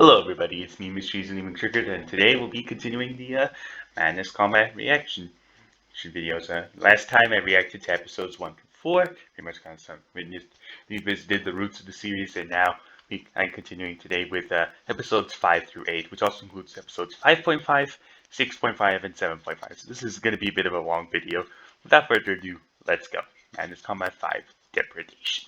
Hello everybody, it's me, Mysteries and Even Triggered, and today we'll be continuing the Madness Combat reaction videos. Last time I reacted to episodes 1 through 4, pretty much kind of revisited the roots of the series, and now I'm continuing today with episodes 5 through 8, which also includes episodes 5.5, 6.5, and 7.5. So this is going to be a bit of a long video. Without further ado, let's go. Madness Combat 5, Depredation.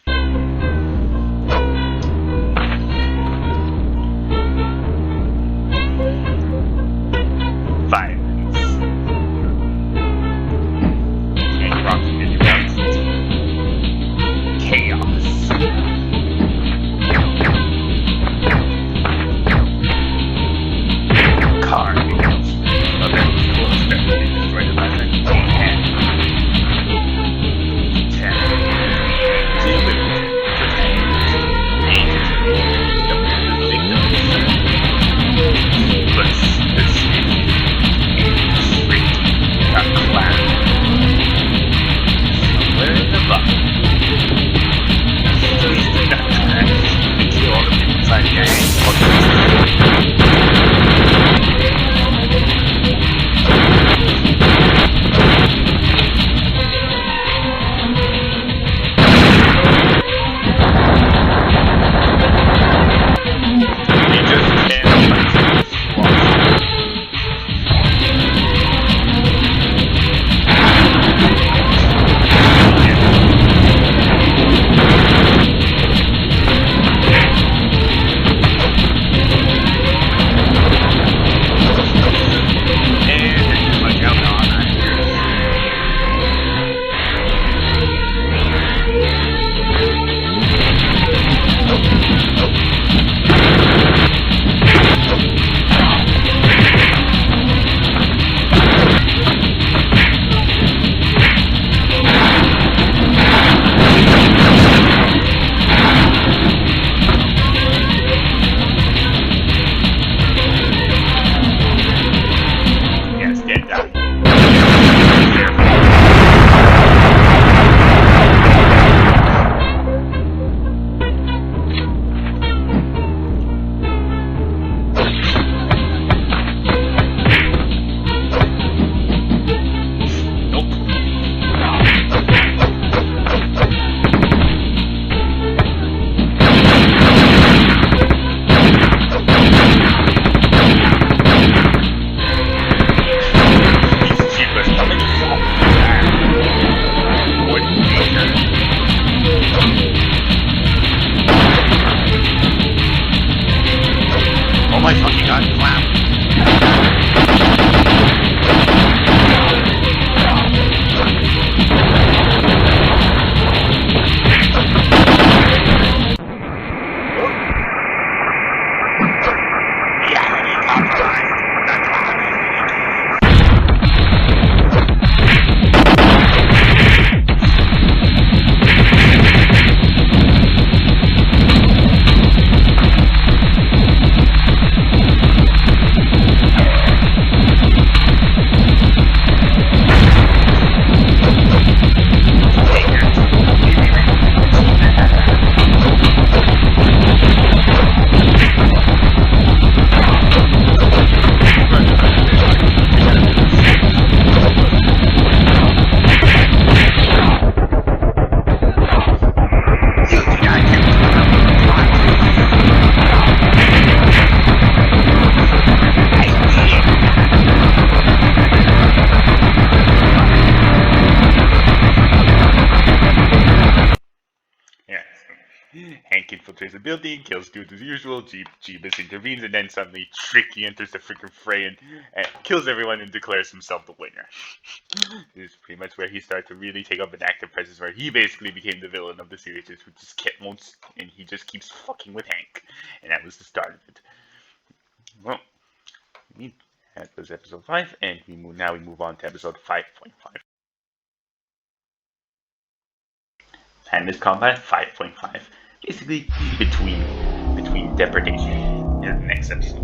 Hank infiltrates the building, kills dudes as usual, Jeebus intervenes, and then suddenly Tricky enters the freaking fray and kills everyone and declares himself the winner. This is pretty much where he started to really take up an active presence, where he basically became the villain of the series, who just and he just keeps fucking with Hank. And that was the start of it. Well, that was episode 5, and now we move on to episode 5.5. Madness Combat 5.5. Basically, between Depredation and the next episode.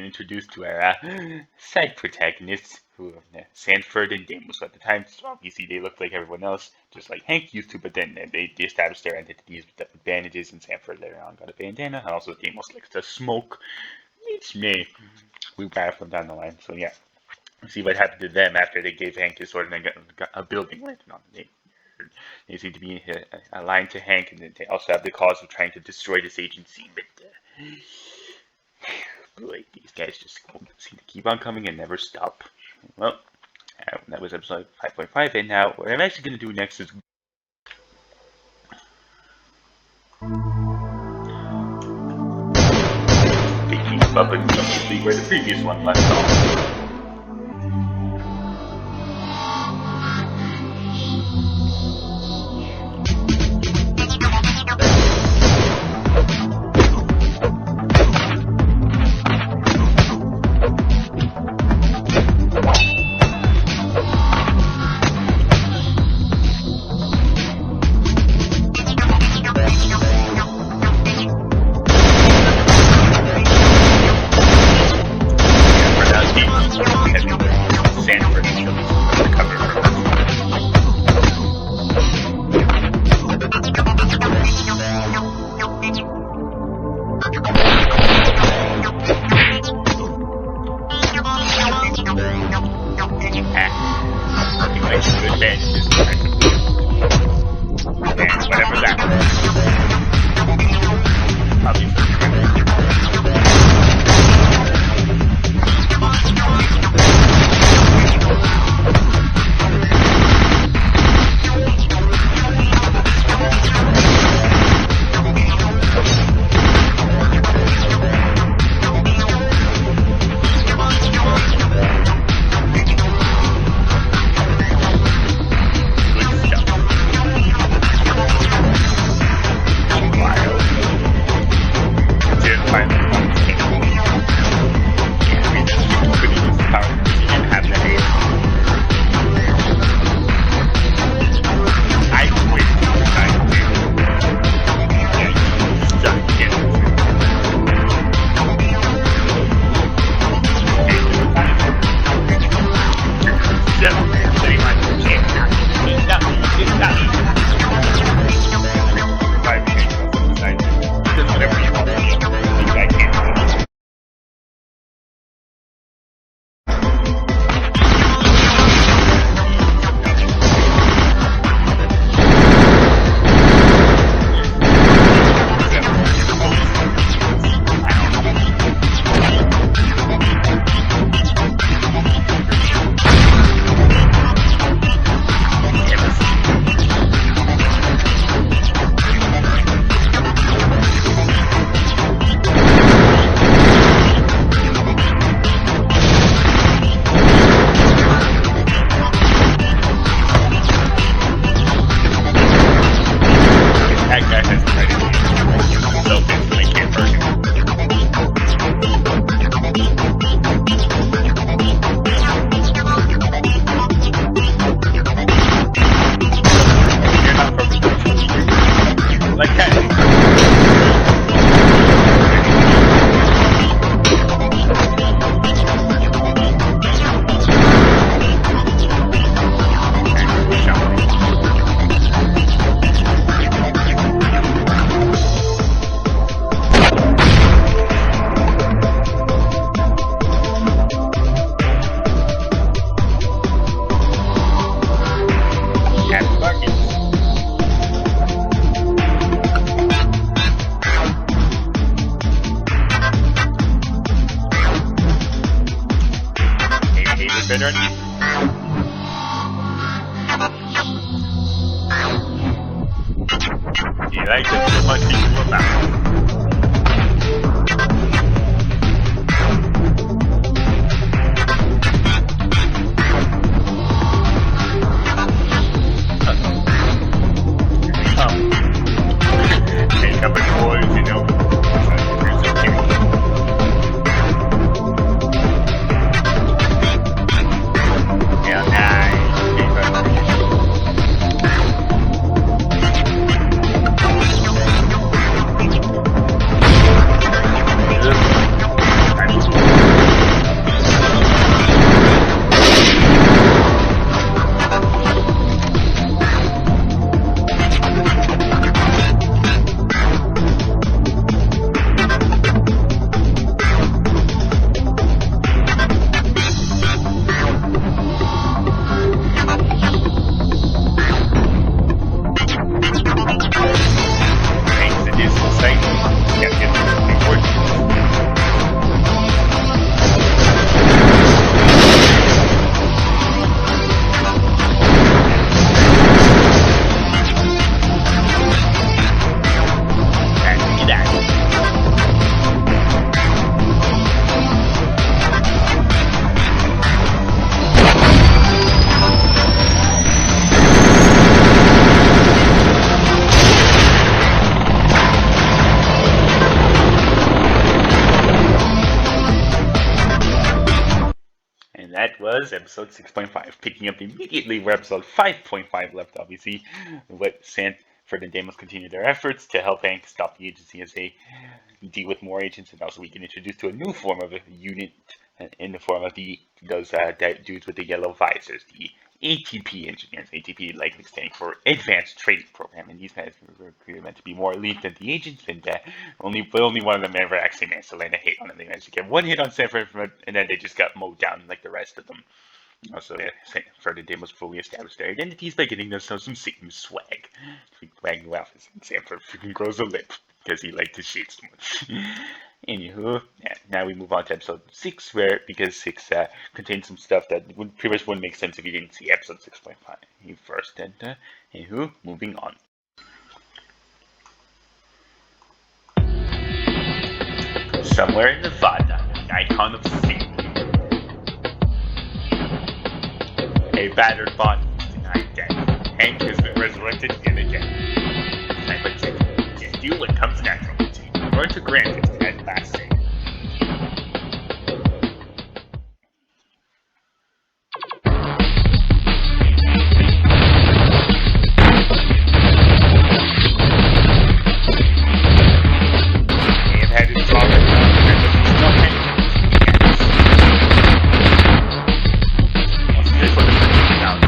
introduced to our side protagonists, who are Sanford and Deimos. At the time, so obviously they looked like everyone else, just like Hank used to, but then they established their identities with bandages, and Sanford later on got a bandana, and also Deimos likes to smoke. It's me. We grab them down the line, so yeah. See what happened to them after they gave Hank his sword and then got a building landed on them. They seem to be aligned to Hank, and they also have the cause of trying to destroy this agency. But boy, these guys just seem to keep on coming and never stop. Well, that was episode 5.5, and now what I'm actually going to do next is picking up and where the previous one left off. better. You like it so much you will not. Take up a noise, you know. was episode 6.5, picking up immediately where episode 5.5 left, obviously. What Sanford and Deimos continue their efforts to help Hank stop the agency as they deal with more agents, and also we get introduced to a new form of a unit in the form of those dudes with the yellow visors, the ATP engineers. ATP likely standing for Advanced Training Program, and these guys were meant to be more elite than the agents, and only one of them ever actually managed to land a hit on them. They managed to get one hit on Sanford, and then they just got mowed down like the rest of them. Also, Sanford and Deimos fully established their identities by getting themselves some Satan swag. Wagging well, Sanford freaking grows a lip because he liked to shit so much. Anywho, now we move on to episode 6, because 6 contains some stuff that pretty much wouldn't make sense if you didn't see episode 6.5 first. And anywho, moving on. Somewhere in Nevada, an icon of Satan. A battered body is denied death. Hank has been resurrected yet again. Time but can't do what comes natural. Learn to grant it at last day. They have had his father and he's not also, this one is down to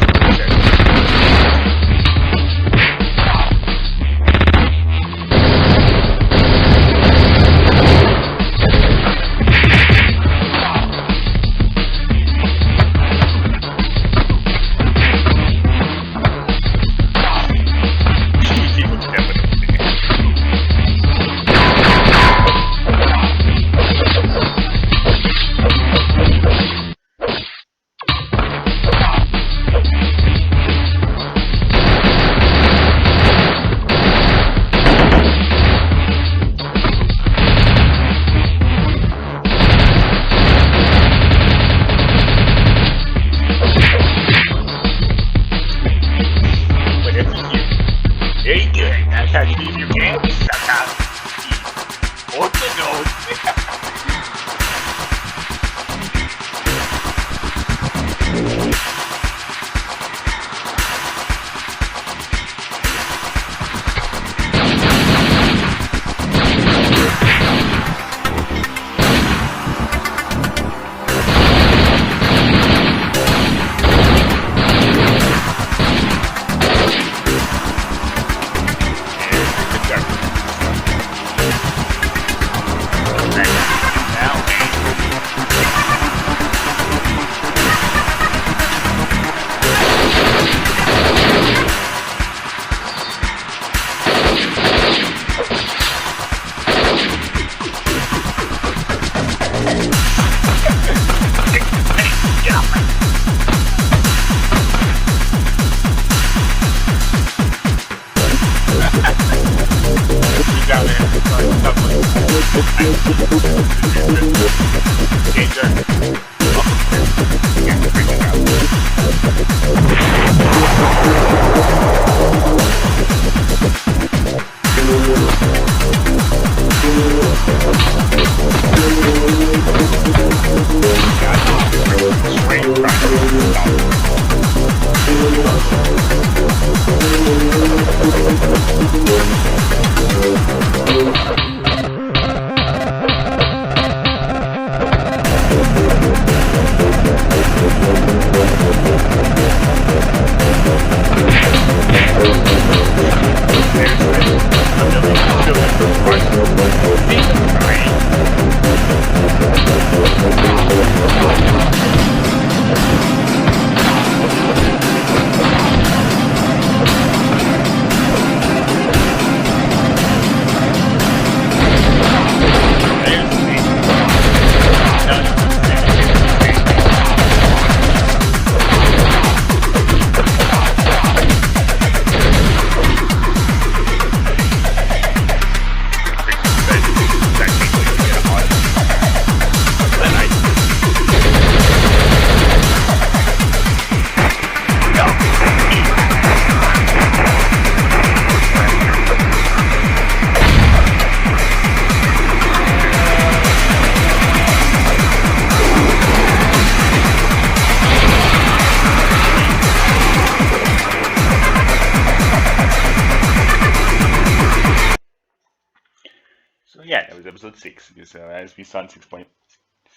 yeah, that was episode 6. Because as we saw in 6.5,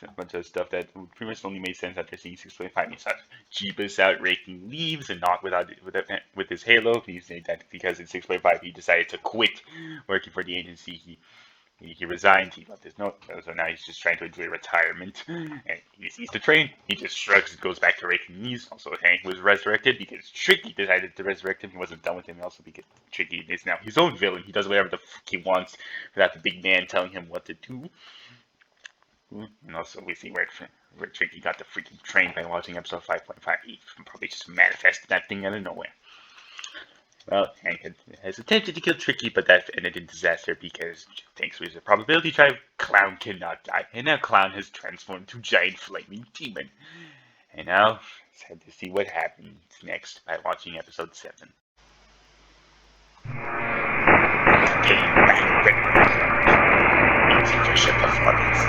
a bunch of stuff that pretty much only made sense after seeing 6.5. He saw Jeebus out raking leaves and not with his halo. He said that because in 6.5 he decided to quit working for the agency. He resigned. He left his note. So now he's just trying to enjoy retirement. And he sees the train. He just shrugs and goes back to raking leaves. Also, Hank was resurrected because Tricky decided to resurrect him. He wasn't done with him. Also, because Tricky is now his own villain. He does whatever the fuck he wants without the big man telling him what to do. And also, we see where Tricky got the freaking train by watching episode 5.5. He probably just manifested that thing out of nowhere. Well, Hank has attempted to kill Tricky, but that ended in disaster because, thanks to his probability drive, Clown cannot die. And now Clown has transformed to giant flaming demon. And now, let's head to see what happens next by watching episode 7. Getting back into your ship of floodings.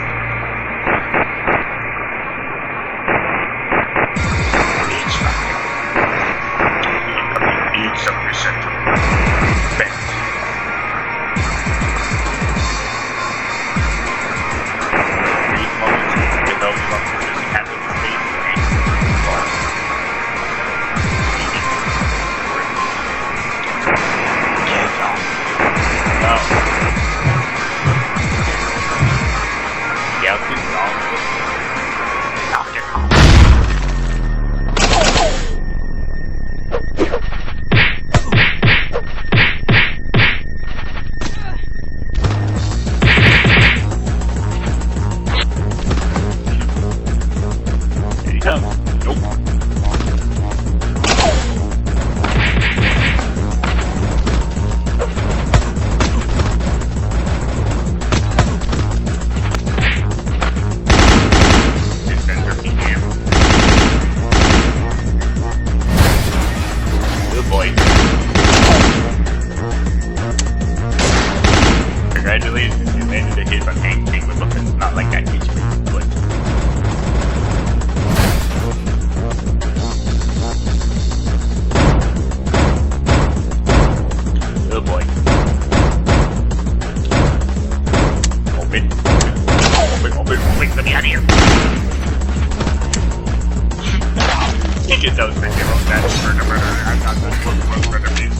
Congratulations, you landed a hit on Hank King with weapons not like that teacher. Good. Oh boy. Open. Let me out of here. He gets out of the hero. That's murder. I'm not going to look for murder, please.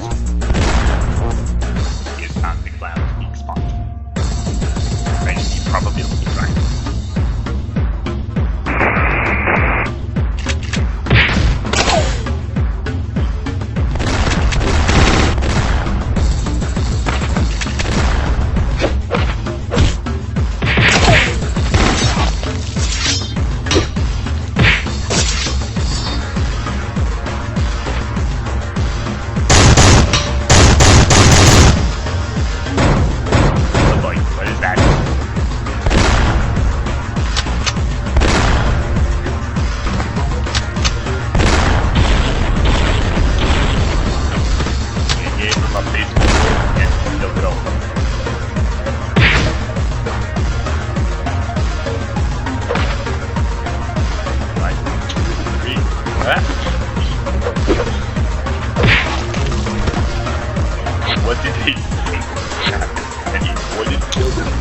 It's not the clown's weak spot. Probability drive. What did he say? And he wouldn't kill them.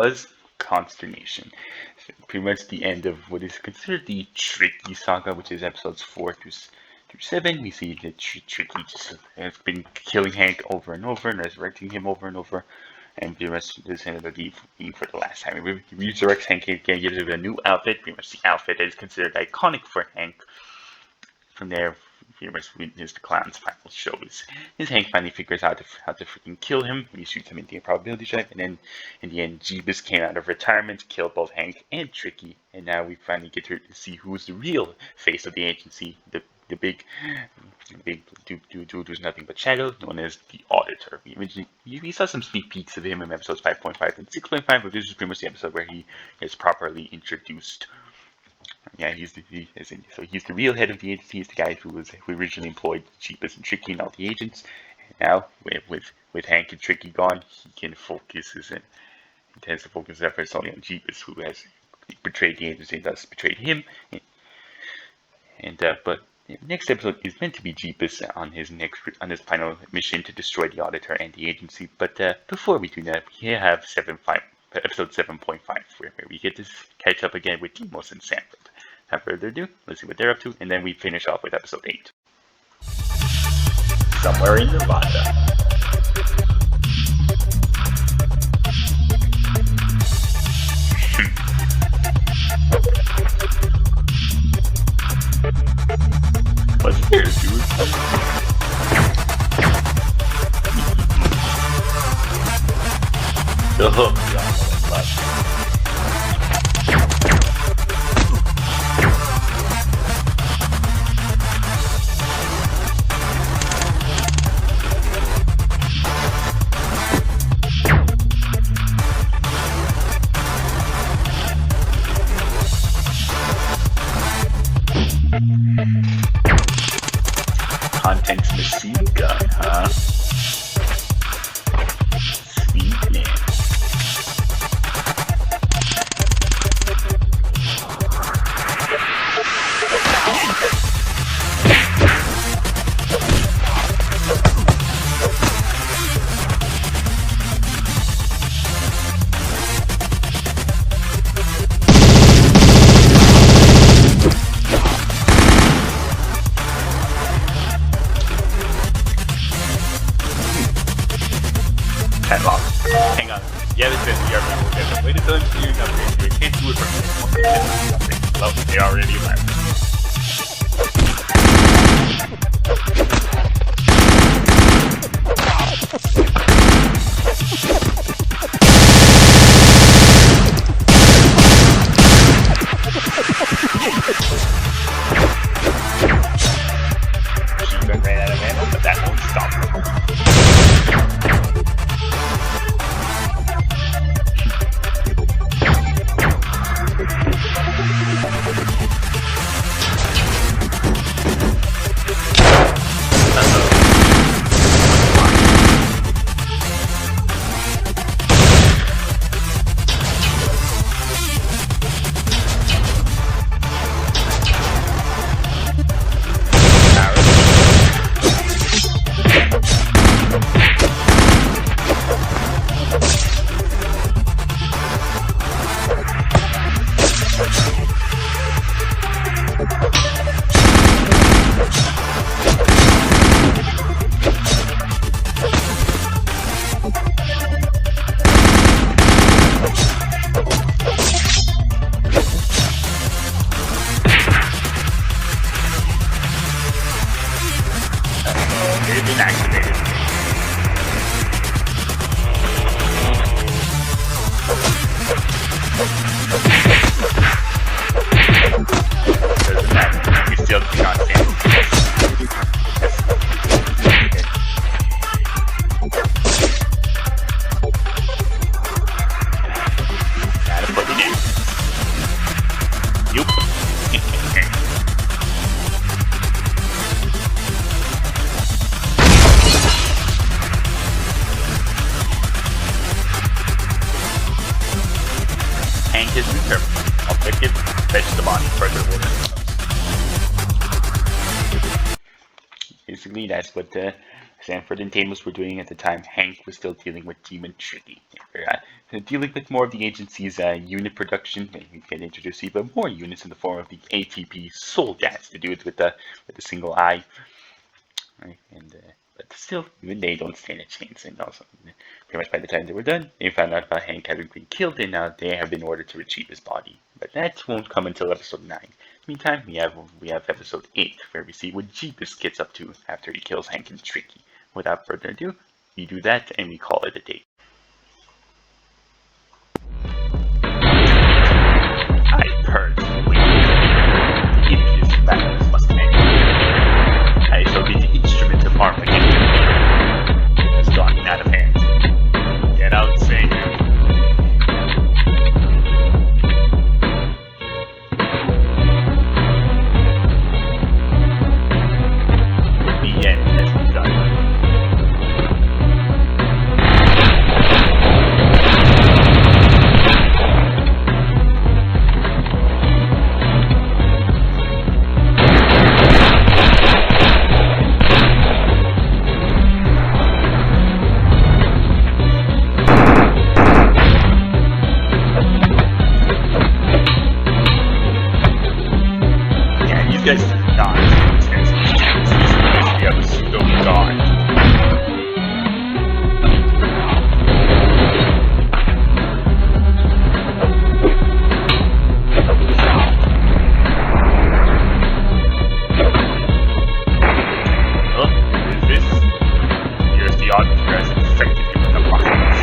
was consternation. So pretty much the end of what is considered the Tricky saga, which is episodes 4 through 7. We see that Tricky just has been killing Hank over and over and resurrecting him over and over. And pretty much this ended up being for the last time. He resurrects Hank again, gives him a new outfit. Pretty much the outfit that is considered iconic for Hank. From there, pretty much witness the clown's final show is Hank finally figures out how to freaking kill him. He shoots him into the improbability drive, and then in the end, Jeebus came out of retirement to kill both Hank and Tricky. And now we finally get to see who's the real face of the agency, the big dude who's nothing but shadow, known as the Auditor. We saw some sneak peeks of him in episodes 5.5 and 6.5, but this is pretty much the episode where he is properly introduced. Yeah, he's the real head of the agency. He's the guy who originally employed Jeebus and Tricky and all the agents. And now, with Hank and Tricky gone, he can intends to focus his efforts only on Jeebus, who has betrayed the agency and thus betrayed him. But the next episode is meant to be Jeebus on his final mission to destroy the Auditor and the agency. But before we do that, we have episode 7.5, where we get to catch up again with Deimos and Sanford. Without further ado, let's see what they're up to, and then we finish off with episode 8. Somewhere in Nevada. What's there, dude? The hook, Contents machine gun, huh? Sweetness. Hang on. Yeah, this is the argument. We'll get them. Wait until I'm seeing upgrades. We can't do it for well, they already left. Machine gun ran out of ammo, but that won't stop her. It's been activated. Doesn't matter. We still cannot stand it. Gotta put it in. Yup. Hank is returned. I'll pick it, fetch the body, further order. Basically, that's what Sanford and Deimos were doing at the time. Hank was still dealing with Demon Tricky. dealing with more of the agency's unit production, we can introduce even more units in the form of the ATP Soul Gas to do it with the single eye. Right? And but still, even they don't stand a chance. And also, pretty much by the time they were done, they found out about Hank having been killed, and now they have been ordered to retrieve his body. But that won't come until episode 9. Meantime, we have episode 8, where we see what Jeebus gets up to after he kills Hank and Tricky. Without further ado, we do that and we call it a day. I personally believe this madness must end. I shall be the instrument of Armageddon. It has gotten out of hand. Get out, Savior. The end has begun. You guys did not stand a chance. The episode of God. What is this? Here's the odd dress infected him with the rockets.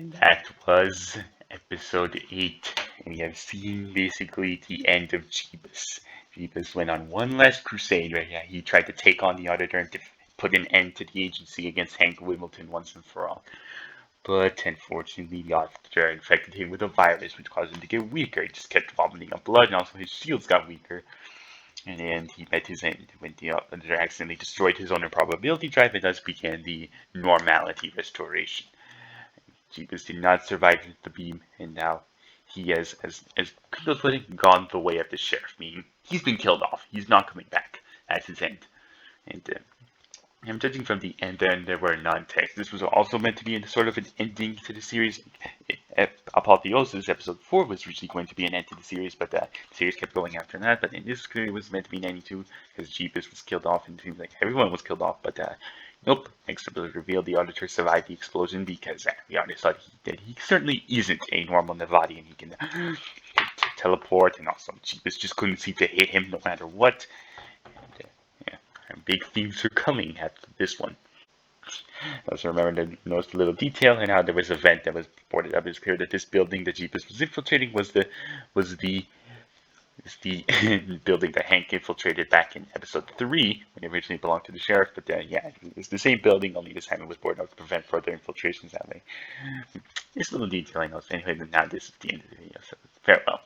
And that was episode 8. And we have seen basically the end of Jeebus. Jeebus went on one last crusade where he tried to take on the Auditor and to put an end to the agency against Hank Wimbledon once and for all. But unfortunately, the Auditor infected him with a virus, which caused him to get weaker. He just kept vomiting up blood, and also his shields got weaker. And then he met his end when the Auditor accidentally destroyed his own improbability drive, and thus began the normality restoration. Jeebus did not survive the beam, and now he has, as Kringle put it, gone the way of the sheriff, meaning he's been killed off. He's not coming back. That's his end. And I'm judging from the end, then there were non-text. This was also meant to be sort of an ending to the series. Apotheosis, episode 4, was originally going to be an end to the series, but the series kept going after that. But in this it was meant to be 92 because Jeebus was killed off, and it seems like everyone was killed off. But nope, next episode revealed the Auditor survived the explosion because the Auditor thought that he certainly isn't a normal Nevadian. He can teleport, and also Jeebus just couldn't seem to hit him no matter what. And big things are coming after this one. Also remember to notice the little detail and how there was a vent that was boarded up. It's clear that this building that Jeebus was infiltrating was the building that Hank infiltrated back in episode 3 when it originally belonged to the sheriff. But yeah, it's the same building, only this time it was boarded up to prevent further infiltrations that way. This little detail I know. Anyway, now this is the end of the video. So farewell.